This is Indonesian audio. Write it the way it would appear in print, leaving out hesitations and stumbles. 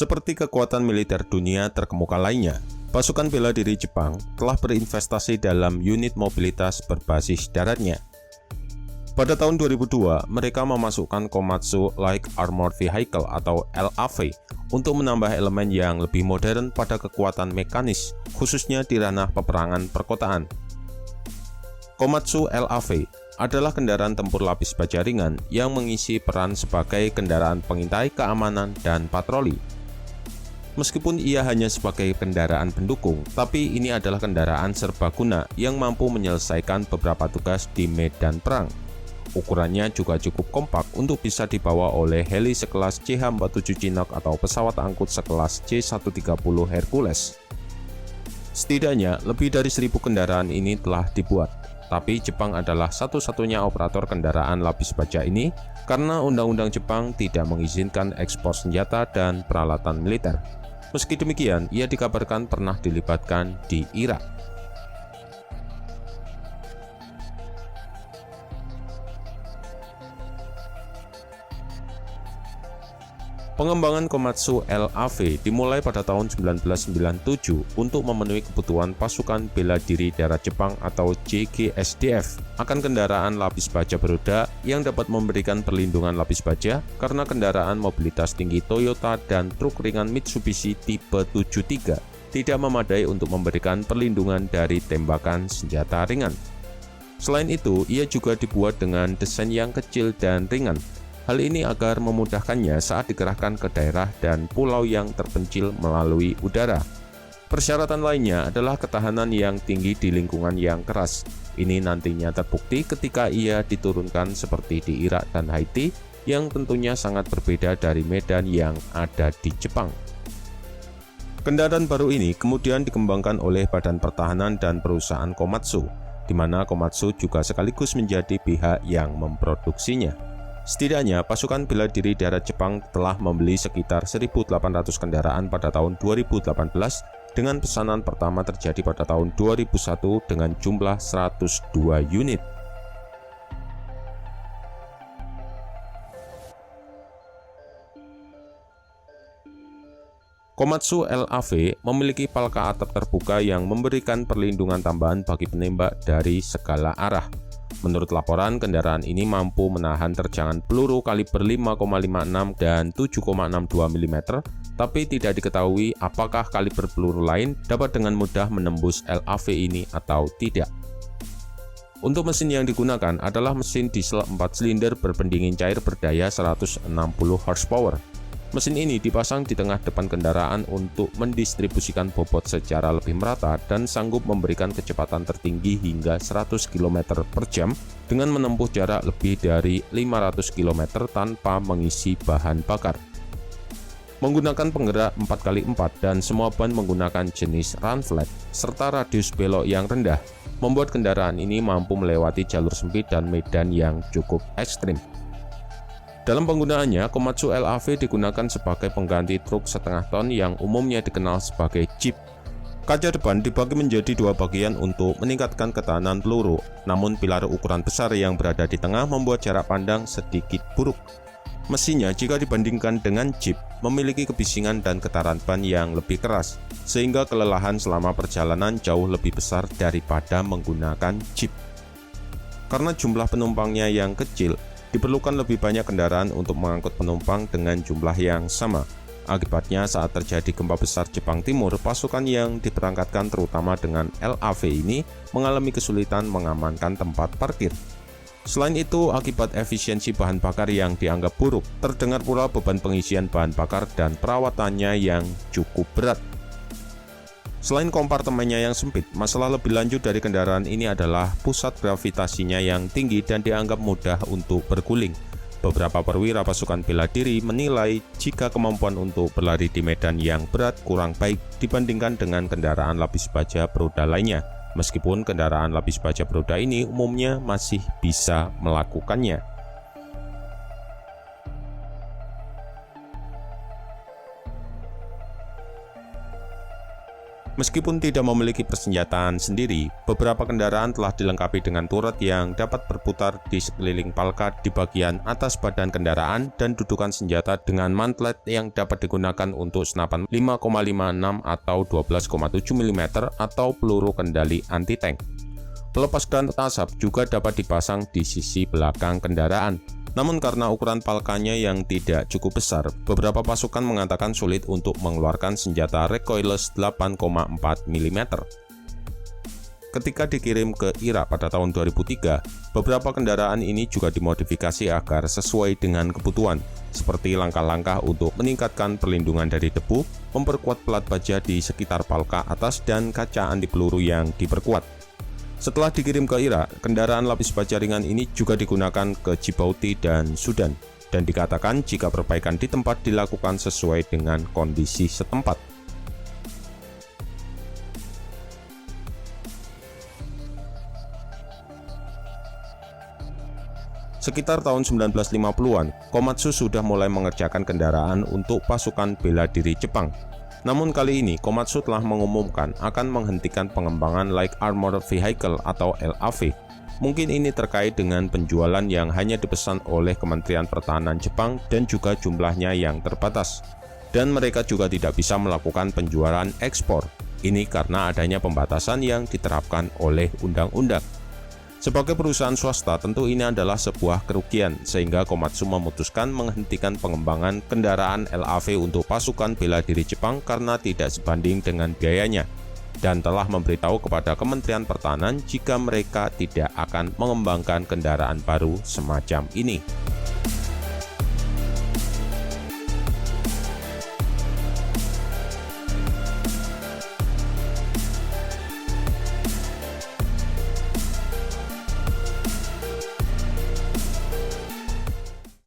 Seperti kekuatan militer dunia terkemuka lainnya, pasukan bela diri Jepang telah berinvestasi dalam unit mobilitas berbasis daratnya. Pada tahun 2002, mereka memasukkan Komatsu Light Armored Vehicle atau LAV untuk menambah elemen yang lebih modern pada kekuatan mekanis, khususnya di ranah peperangan perkotaan. Komatsu LAV adalah kendaraan tempur lapis baja ringan yang mengisi peran sebagai kendaraan pengintai keamanan dan patroli. Meskipun ia hanya sebagai kendaraan pendukung, tapi ini adalah kendaraan serbaguna yang mampu menyelesaikan beberapa tugas di medan perang. Ukurannya juga cukup kompak untuk bisa dibawa oleh heli sekelas CH-47 Chinook atau pesawat angkut sekelas C-130 Hercules. Setidaknya lebih dari 1.000 kendaraan ini telah dibuat, tapi Jepang adalah satu-satunya operator kendaraan lapis baja ini karena Undang-Undang Jepang tidak mengizinkan ekspor senjata dan peralatan militer. Meski demikian, ia dikabarkan pernah dilibatkan di Irak. Pengembangan Komatsu LAV dimulai pada tahun 1997 untuk memenuhi kebutuhan pasukan bela diri darat Jepang atau JGSDF akan kendaraan lapis baja beroda yang dapat memberikan perlindungan lapis baja karena kendaraan mobilitas tinggi Toyota dan truk ringan Mitsubishi tipe 73 tidak memadai untuk memberikan perlindungan dari tembakan senjata ringan. Selain itu, ia juga dibuat dengan desain yang kecil dan ringan. Hal ini agar memudahkannya saat dikerahkan ke daerah dan pulau yang terpencil melalui udara. Persyaratan lainnya adalah ketahanan yang tinggi di lingkungan yang keras. Ini nantinya terbukti ketika ia diturunkan seperti di Irak dan Haiti, yang tentunya sangat berbeda dari medan yang ada di Jepang. Kendaraan baru ini kemudian dikembangkan oleh Badan Pertahanan dan perusahaan Komatsu, di mana Komatsu juga sekaligus menjadi pihak yang memproduksinya. Setidaknya, pasukan bela diri darat Jepang telah membeli sekitar 1.800 kendaraan pada tahun 2018 dengan pesanan pertama terjadi pada tahun 2001 dengan jumlah 102 unit. Komatsu LAV memiliki palka atap terbuka yang memberikan perlindungan tambahan bagi penembak dari segala arah. Menurut laporan, kendaraan ini mampu menahan terjangan peluru kaliber 5,56 dan 7,62 mm, tapi tidak diketahui apakah kaliber peluru lain dapat dengan mudah menembus LAV ini atau tidak. Untuk mesin yang digunakan adalah mesin diesel 4 silinder berpendingin cair berdaya 160 horsepower. Mesin ini dipasang di tengah depan kendaraan untuk mendistribusikan bobot secara lebih merata dan sanggup memberikan kecepatan tertinggi hingga 100 km per jam dengan menempuh jarak lebih dari 500 km tanpa mengisi bahan bakar. Menggunakan penggerak 4x4 dan semua ban menggunakan jenis run flat serta radius belok yang rendah, membuat kendaraan ini mampu melewati jalur sempit dan medan yang cukup ekstrim. Dalam penggunaannya, Komatsu LAV digunakan sebagai pengganti truk setengah ton yang umumnya dikenal sebagai Jeep. Kaca depan dibagi menjadi dua bagian untuk meningkatkan ketahanan peluru, namun pilar ukuran besar yang berada di tengah membuat jarak pandang sedikit buruk. Mesinnya jika dibandingkan dengan Jeep, memiliki kebisingan dan getaran ban yang lebih keras, sehingga kelelahan selama perjalanan jauh lebih besar daripada menggunakan Jeep. Karena jumlah penumpangnya yang kecil, diperlukan lebih banyak kendaraan untuk mengangkut penumpang dengan jumlah yang sama. Akibatnya saat terjadi gempa besar Jepang Timur, pasukan yang diberangkatkan terutama dengan LAV ini mengalami kesulitan mengamankan tempat parkir. Selain itu, akibat efisiensi bahan bakar yang dianggap buruk, terdengar pula beban pengisian bahan bakar dan perawatannya yang cukup berat. Selain kompartemennya yang sempit, masalah lebih lanjut dari kendaraan ini adalah pusat gravitasinya yang tinggi dan dianggap mudah untuk berguling. Beberapa perwira pasukan bela diri menilai jika kemampuan untuk berlari di medan yang berat kurang baik dibandingkan dengan kendaraan lapis baja beroda lainnya, meskipun kendaraan lapis baja beroda ini umumnya masih bisa melakukannya. Meskipun tidak memiliki persenjataan sendiri, beberapa kendaraan telah dilengkapi dengan turret yang dapat berputar di sekeliling Palka di bagian atas badan kendaraan dan dudukan senjata dengan mantlet yang dapat digunakan untuk senapan 5,56 atau 12,7 mm atau peluru kendali anti-tank. Pelepas granat asap juga dapat dipasang di sisi belakang kendaraan. Namun karena ukuran Palkanya yang tidak cukup besar, beberapa pasukan mengatakan sulit untuk mengeluarkan senjata recoilless 8,4 mm. Ketika dikirim ke Irak pada tahun 2003, beberapa kendaraan ini juga dimodifikasi agar sesuai dengan kebutuhan, seperti langkah-langkah untuk meningkatkan perlindungan dari debu, memperkuat pelat baja di sekitar Palka atas, dan kaca anti peluru yang diperkuat. Setelah dikirim ke Irak, kendaraan lapis baja ringan ini juga digunakan ke Djibouti dan Sudan, dan dikatakan jika perbaikan di tempat dilakukan sesuai dengan kondisi setempat. Sekitar tahun 1950-an, Komatsu sudah mulai mengerjakan kendaraan untuk pasukan bela diri Jepang. Namun kali ini, Komatsu telah mengumumkan akan menghentikan pengembangan Light Armored Vehicle atau LAV. Mungkin ini terkait dengan penjualan yang hanya dipesan oleh Kementerian Pertahanan Jepang dan juga jumlahnya yang terbatas. Dan mereka juga tidak bisa melakukan penjualan ekspor. Ini karena adanya pembatasan yang diterapkan oleh undang-undang. Sebagai perusahaan swasta, tentu ini adalah sebuah kerugian, sehingga Komatsu memutuskan menghentikan pengembangan kendaraan LAV untuk pasukan bela diri Jepang karena tidak sebanding dengan biayanya, dan telah memberitahu kepada Kementerian Pertahanan jika mereka tidak akan mengembangkan kendaraan baru semacam ini.